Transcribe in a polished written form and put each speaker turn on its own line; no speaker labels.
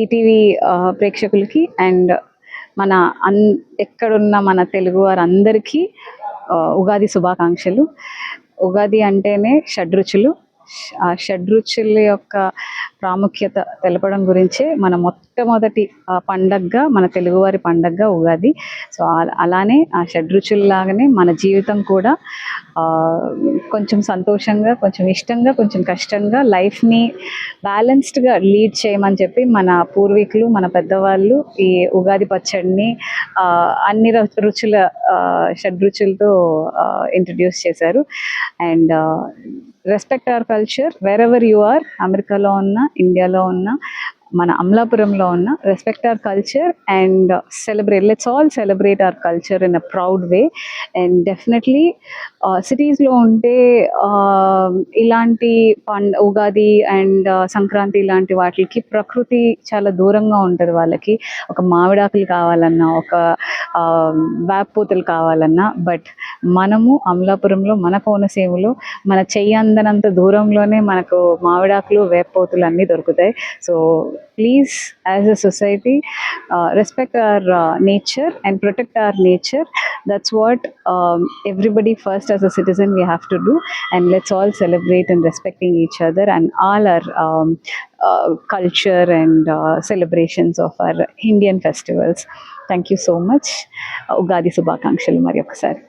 ETV ప్రేక్షకులకి and మన ఎక్కడున్న మన తెలుగు వారందరికీ ఉగాది శుభాకాంక్షలు. ఉగాది అంటేనే షడ్రుచులు. ఆ షడ్రుచుల యొక్క ప్రాముఖ్యత తెలపడం గురించే మన మొట్టమొదటి పండగగా, మన తెలుగువారి పండగగా ఉగాది. సో అలానే ఆ షడ్రుచుల్లాగానే మన జీవితం కూడా కొంచెం సంతోషంగా, కొంచెం ఇష్టంగా, కొంచెం కష్టంగా లైఫ్ని బ్యాలెన్స్డ్గా లీడ్ చేయమని చెప్పి మన పూర్వీకులు, మన పెద్దవాళ్ళు ఈ ఉగాది పచ్చడిని అన్ని రుచుల షడ్రుచులతో ఇంట్రడ్యూస్ చేశారు. And respect our culture wherever you are, అమెరికాలో ఉన్న, ఇండియాలో ఉన్న, మన అమలాపురంలో ఉన్న, respect our culture and celebrate, let's all celebrate our culture in a proud way. And definitely సిటీస్లో ఉంటే ఇలాంటి ఉగాది అండ్ సంక్రాంతి ఇలాంటి వాటికి ప్రకృతి చాలా దూరంగా ఉంటుంది. వాళ్ళకి ఒక మామిడాకులు కావాలన్నా, ఒక వేపపూతలు కావాలన్నా, బట్ మనము అమలాపురంలో, మన కోనసీమలో మన చెయ్యి అందనంత దూరంలోనే మనకు మామిడాకులు, వేపపూతలు అన్నీ దొరుకుతాయి. So please, as a society, respect our nature and protect our nature. That's what everybody first as a citizen we have to do. And let's all celebrate in respecting each other and all our culture and celebrations of our Indian festivals. Thank you so much. Ugadi Subhakankshal Mari Okkasari.